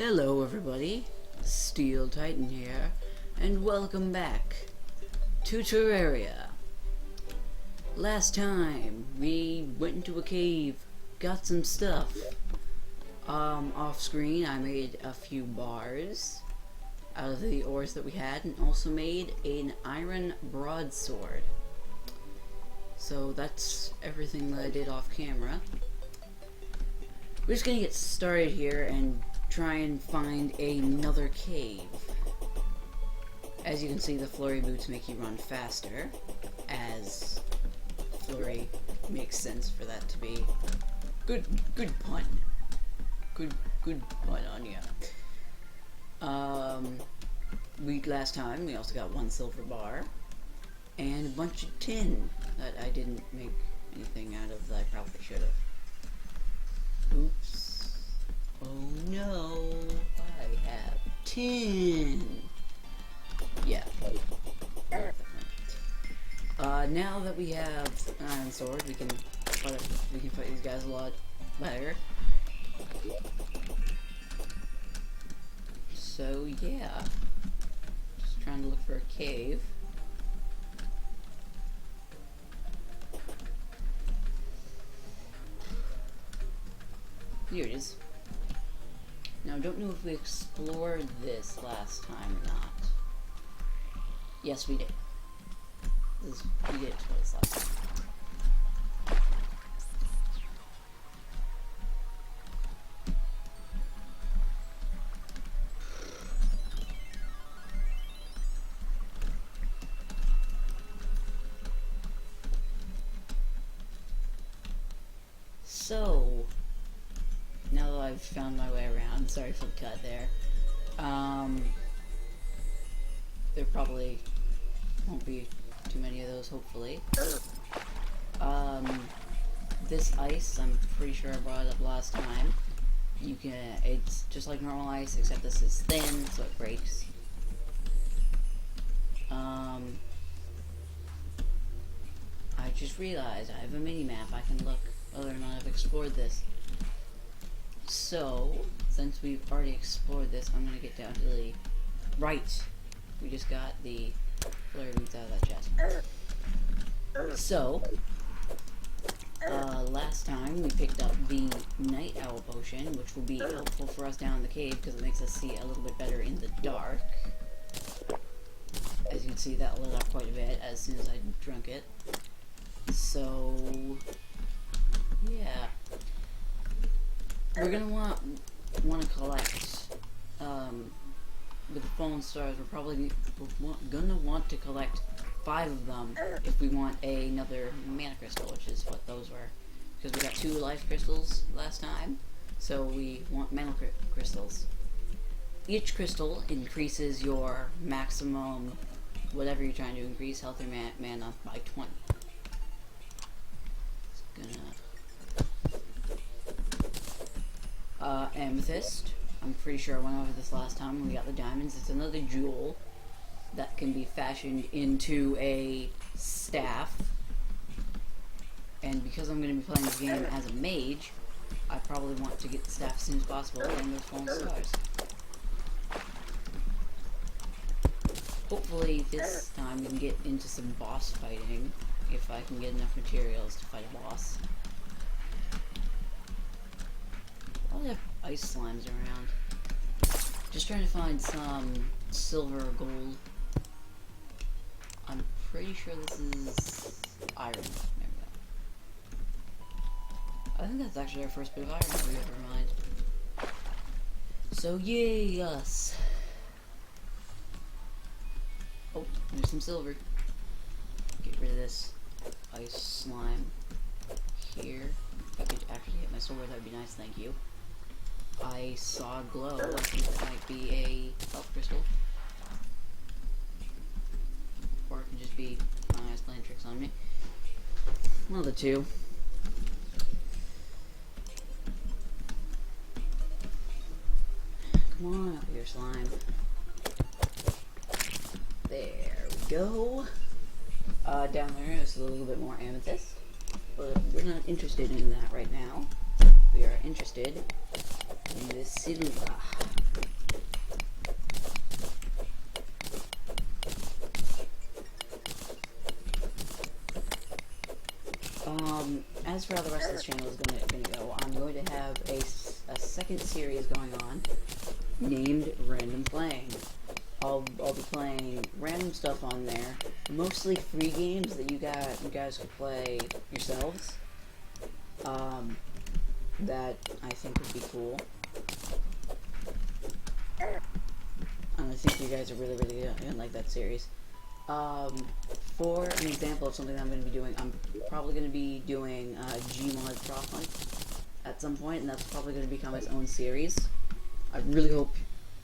Hello everybody, Steel Titan here, and welcome back to Terraria. Last time, we went into a cave, got some stuff. Off screen I made a few bars out of the ores that we had, and also made an iron broadsword. So that's everything that I did off camera. We're just gonna get started here and try and find another cave. As you can see, the flurry boots make you run faster, as flurry makes sense for that to be. Good pun. Good pun on ya. Last time we also got 1 silver bar and a bunch of tin that I didn't make anything out of that I probably should have. Oops. Oh no, I have tin. Yeah. Now that we have an iron sword, we can fight these guys a lot better. So yeah, just trying to look for a cave. Here it is. Now, I don't know if we explored this last time or not. Yes, we did. We did explore this last time. So, now that I've found my way around, sorry for the cut there, there probably won't be too many of those, hopefully. This ice, I'm pretty sure I brought it up last time. It's just like normal ice, except this is thin, so it breaks. I just realized I have a mini-map. I can look whether or not I've explored this. So, since we've already explored this, I'm going to get down to the right. We just got the flurry boots out of that chest. So, last time we picked up the night owl potion, which will be helpful for us down in the cave because it makes us see a little bit better in the dark. As you can see, that lit up quite a bit as soon as I drank it. So, yeah. We're gonna want to collect, with the fallen stars, we're probably gonna want to collect 5 of them if we want another mana crystal, which is what those were. Because we got 2 life crystals last time, so we want mana crystals. Each crystal increases your maximum, whatever you're trying to increase, health or mana by 20. Amethyst. I'm pretty sure I went over this last time when we got the diamonds. It's another jewel that can be fashioned into a staff. And because I'm going to be playing this game as a mage, I probably want to get the staff as soon as possible and those fallen stars. Hopefully this time we can get into some boss fighting if I can get enough materials to fight a boss. I'll have ice slimes around. Just trying to find some silver or gold. I'm pretty sure this is iron. There we go. I think that's actually our first bit of iron that we ever mined. So yay us. Oh, there's some silver. Get rid of this ice slime here. If I could actually hit my sword, that'd be nice, thank you. I saw a glow. I think it might be a health crystal. Or it could just be my eyes playing tricks on me. One of the two. Come on up here, slime. There we go. Down there is a little bit more amethyst. But we're not interested in that right now. We are interested in this silver. for how the rest of this channel is gonna go. I'm going to have a second series going on named Random Playing. I'll be playing random stuff on there, mostly free games that you guys can play yourselves. That I think would be cool. And I think you guys are really gonna like that series. For an example of something that I'm going to be doing, I'm probably going to be doing Gmod Prop Hunt at some point, and that's probably going to become its own series. I really hope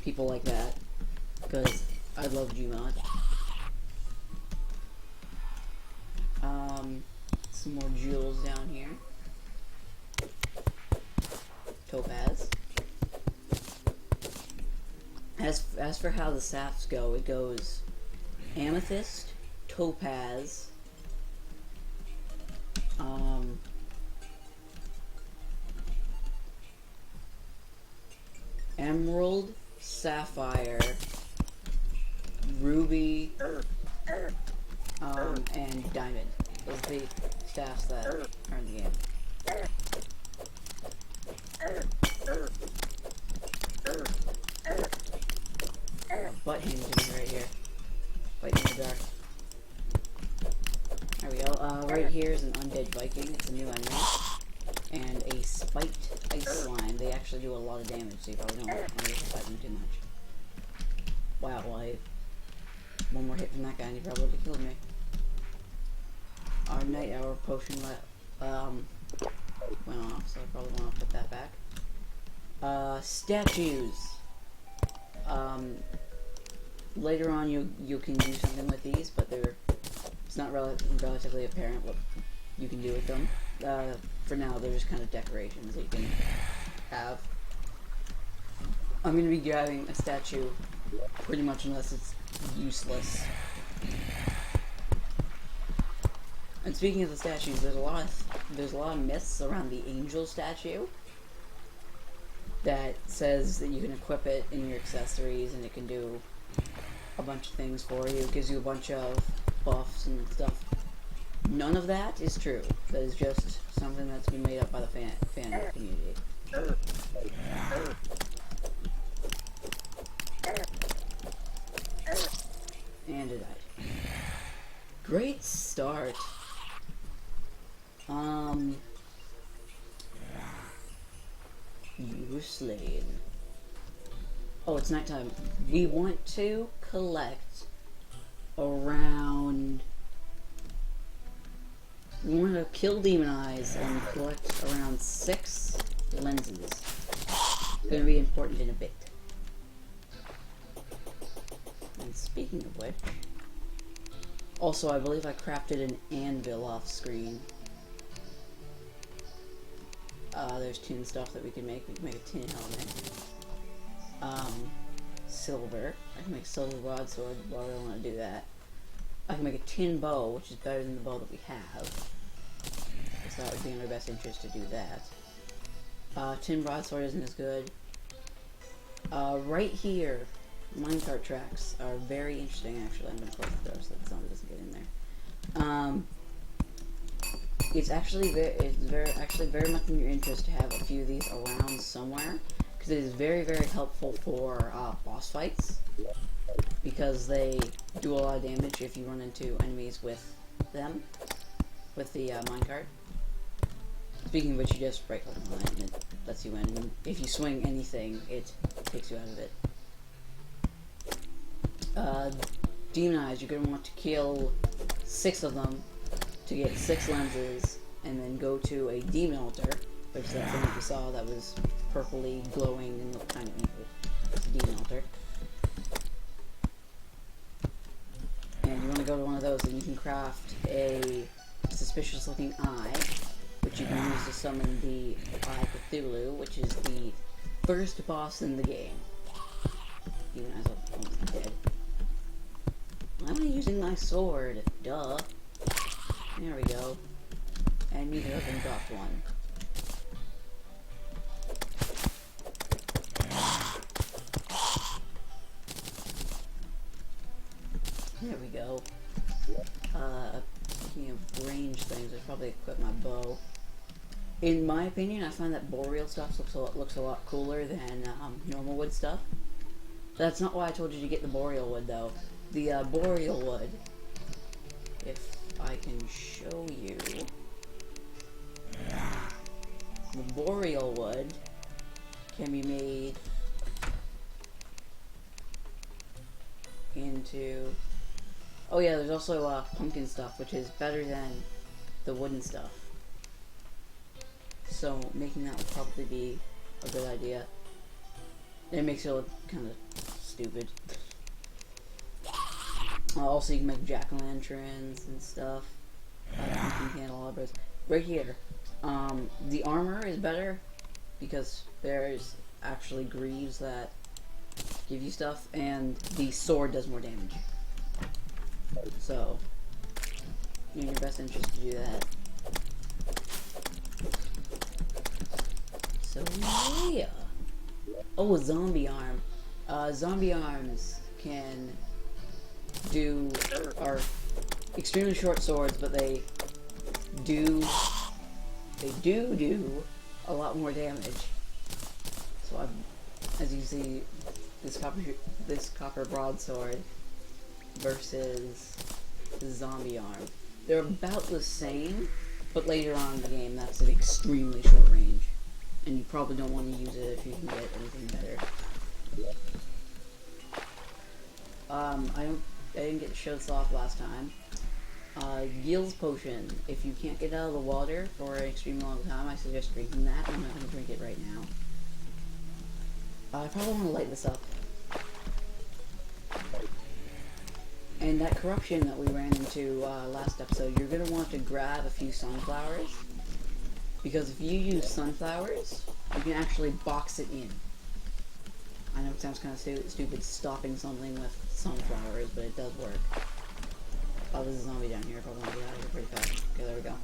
people like that, because I love Gmod. Some more jewels down here. Topaz. As for how the safts go, it goes amethyst, topaz, emerald, sapphire, ruby, and diamond. Those are the staffs that are in the game. Butt hinging right here. Fighting in the dark. There we go. Right here is an undead Viking. It's a new enemy. And a spiked ice slime. They actually do a lot of damage, so you probably don't want to fight them too much. Wow, well, one more hit from that guy and he probably would have killed me. Our night hour potion went off, so I probably want to put that back. Statues. Later on, you can do something with these, but it's not relatively apparent what you can do with them. For now, they're just kind of decorations that you can have. I'm going to be grabbing a statue pretty much unless it's useless. And speaking of the statues, there's a lot of myths around the angel statue that says that you can equip it in your accessories and it can do a bunch of things for you. It gives you a bunch of buffs and stuff. None of that is true. That is just something that's been made up by the fan community. And it died. Great start. You were slain. Oh, it's nighttime. We want to collect around... We want to kill demon eyes and collect around 6 lenses. It's going to be important in a bit. And speaking of which... Also, I believe I crafted an anvil off screen. There's tin stuff that we can make. We can make a tin helmet. Silver. I can make a silver broadsword. Why would I want to do that? I can make a tin bow, which is better than the bow that we have. So that would be in our best interest to do that. Tin broadsword isn't as good. Right here, minecart tracks are very interesting. Actually, I'm going to close the door so that the sound doesn't get in there. It's actually very much in your interest to have a few of these around somewhere, because it is very helpful for boss fights, because they do a lot of damage if you run into enemies with them, with the minecart. Speaking of which, you just right click on it and it lets you in, and if you swing anything, it takes you out of it. Demon eyes, you're going to want to kill 6 of them to get 6 lenses, and then go to a demon altar, which is that thing that you saw that was purpley glowing and looked kind of evil. It's a demon altar. And you want to go to one of those, and you can craft a suspicious looking eye, which you can use to summon the Eye Cthulhu, which is the first boss in the game. Demon eyes are almost dead. Why am I using my sword? Duh. There we go. And neither of them dropped one. There we go. Speaking of range things, I should probably equip my bow. In my opinion, I find that boreal stuff looks a lot cooler than normal wood stuff. That's not why I told you to get the boreal wood, though. The boreal wood, if I can show you, the boreal wood can be made into... Oh yeah, there's also pumpkin stuff, which is better than the wooden stuff. So making that would probably be a good idea. It makes it look kind of stupid. Also, you can make jack-o'-lanterns and stuff. Pumpkin candelabras. Right here, the armor is better because there's actually greaves that give you stuff, and the sword does more damage. So, you're in your best interest to do that. So, yeah. Oh, a zombie arm. Zombie arms are extremely short swords, but they do a lot more damage. So, as you see, this copper broadsword versus the zombie arm. They're about the same, but later on in the game, that's an extremely short range. And you probably don't want to use it if you can get anything better. I didn't get to show this off last time. Gil's potion. If you can't get out of the water for an extremely long time, I suggest drinking that. I'm not going to drink it right now. I probably want to light this up. And that corruption that we ran into last episode, you're going to want to grab a few sunflowers. Because if you use sunflowers, you can actually box it in. I know it sounds kind of stupid stopping something with sunflowers, but it does work. Oh, there's a zombie down here if I want to get out of here pretty fast. Okay, there we go.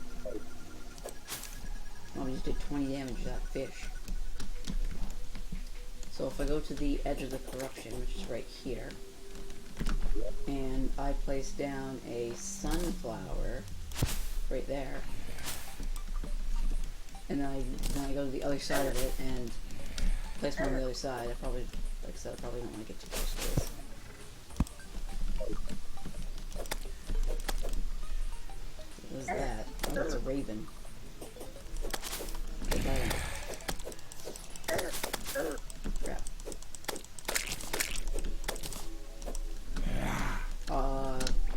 Oh, we just did 20 damage to that fish. So if I go to the edge of the corruption, which is right here, and I place down a sunflower right there, and then I go to the other side of it and place one on the other side. I probably, like I said, I probably don't want to get too close to this. What is that? Oh, that's a raven. Get that in. Crap.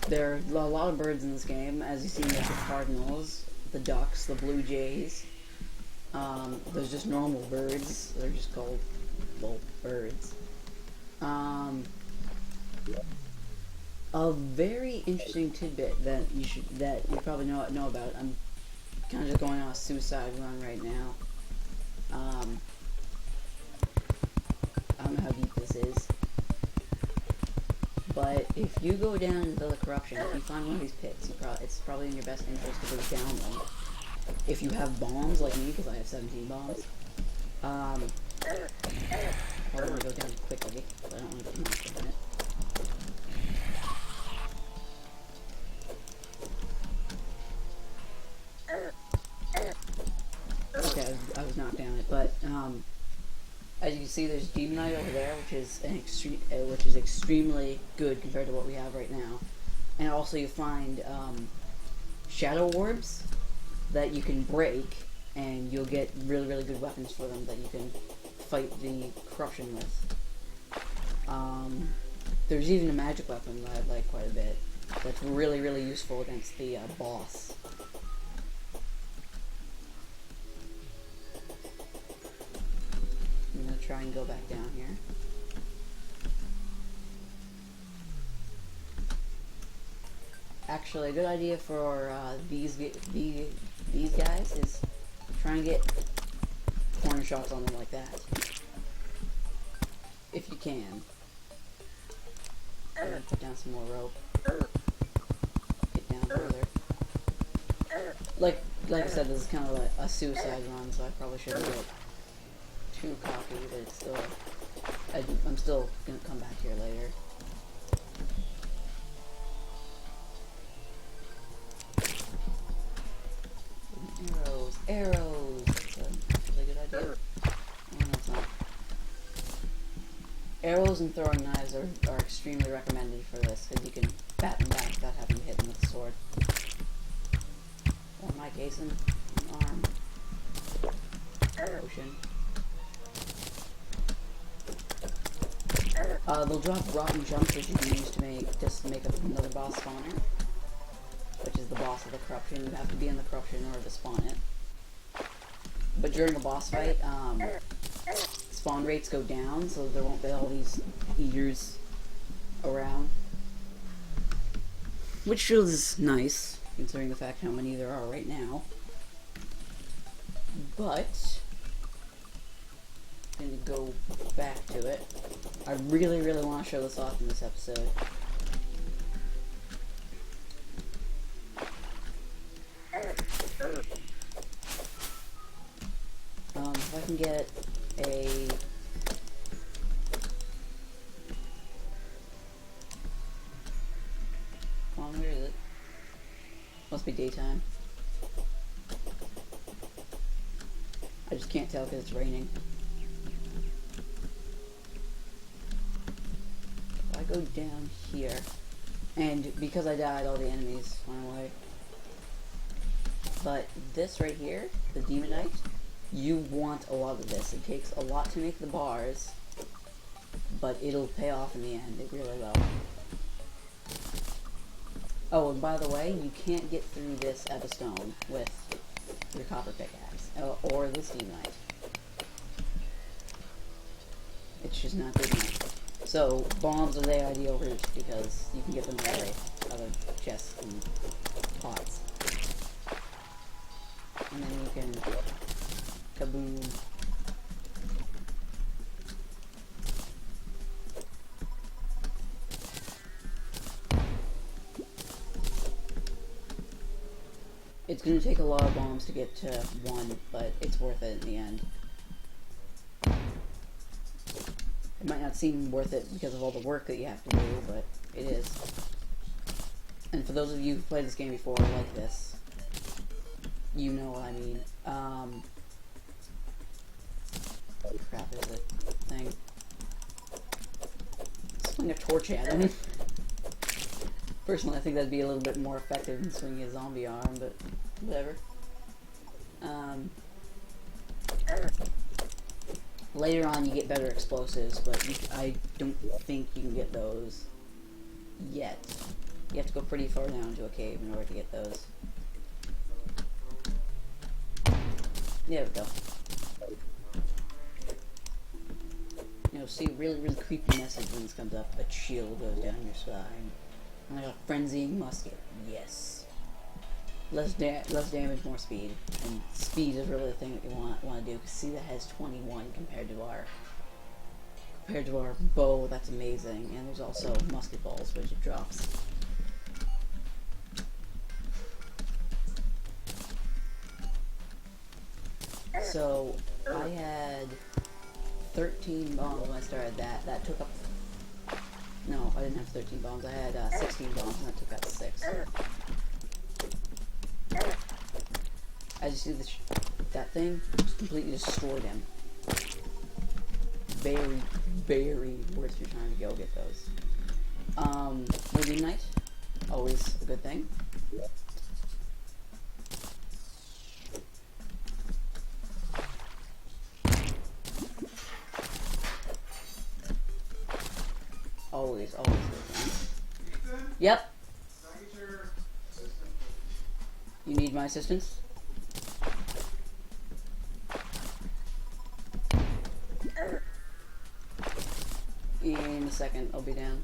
There are a lot of birds in this game. As you see, there's the cardinals, the ducks, the blue jays. There's just normal birds. They're just called, well, birds. A very interesting tidbit that you probably know about. I'm kind of just going on a suicide run right now. I don't know how deep this is, but if you go down into the corruption, if you find one of these pits, it's probably in your best interest to go down them. If you have bombs like me, because I have 17 bombs, I probably want to go down quickly, but I don't want to get knocked on it. Okay, I was knocked down it, but as you can see, there's Demonite over there, which is extremely good compared to what we have right now. And also, you find shadow orbs that you can break, and you'll get really, really good weapons for them that you can fight the corruption with. There's even a magic weapon that I like quite a bit. That's really, really useful against the boss. I'm gonna try and go back down here. Actually, a good idea for these guys is try and get corner shots on them like that, if you can. I'm gonna put down some more rope. Get down further. Like I said, this is kind of like a suicide run, so I probably shouldn't get too cocky, but it's still. I'm still gonna come back here later. Arrows, arrows. Arrows and throwing knives are extremely recommended for this, because you can bat them back without having to hit them with a sword. Or in my case, an arm. Potion. They'll drop rotten jumps which you can use to make another boss spawner, which is the boss of the corruption. You have to be in the corruption in order to spawn it. But during a boss fight, spawn rates go down, so there won't be all these eaters around, which is nice considering the fact how many there are right now. But I'm gonna go back to it. I really want to show this off in this episode. If I can get a where is it? Must be daytime. I just can't tell because it's raining. If I go down here, and because I died, all the enemies went away. But this right here, the demonite, you want a lot of this. It takes a lot to make the bars, but it'll pay off in the end. It really will. Oh, and by the way, you can't get through this Ebostone with your copper pickaxe, or this demonite. It's just not good enough. So, bombs are the ideal route because you can get them right out of chests and pots. And then you can kaboom. It's going to take a lot of bombs to get to one, but it's worth it in the end. It might not seem worth it because of all the work that you have to do, but it is. And for those of you who've played this game before like this, you know what I mean. What crap is it? Thing. Swing a torch at him. Personally, I think that'd be a little bit more effective than swinging a zombie arm, but whatever. Later on, you get better explosives, but I don't think you can get those yet. You have to go pretty far down into a cave in order to get those. There we go. You know, see, really creepy message when this comes up. A chill goes down your spine. And I got a frenzying musket. Yes. Less damage, more speed. And speed is really the thing that you want to do. Because see, that has 21 compared to our bow. That's amazing. And there's also musket balls, which it drops. So I had 13 bombs when I started that. That took up. No, I didn't have 13 bombs. I had 16 bombs, and I took out 6. As you see, that thing just completely destroyed him. Very worth your time to go get those. Movie night, always a good thing. Always good thing. Yep. You need my assistance? In a second, I'll be down.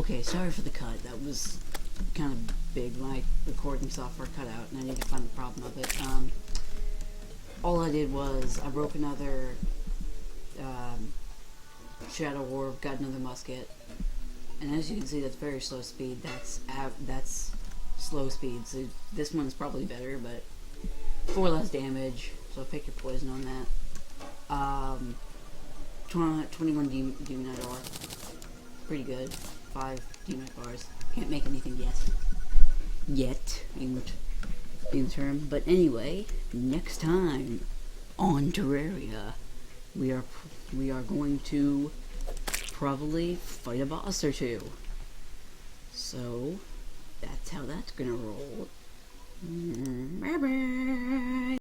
Okay, sorry for the cut. That was kind of big. My recording software cut out, and I need to find the problem of it. All I did was I broke another Shadow Orb, got another musket, and as you can see, that's very slow speed. That's slow speed. So this one's probably better, but 4 less damage. So pick your poison on that. 21 Demonite ore. Pretty good. 5 Demonite bars. Can't make anything yet. Yet, being the term. But anyway, next time on Terraria, we are going to probably fight a boss or two. So that's how that's gonna roll. Bye bye.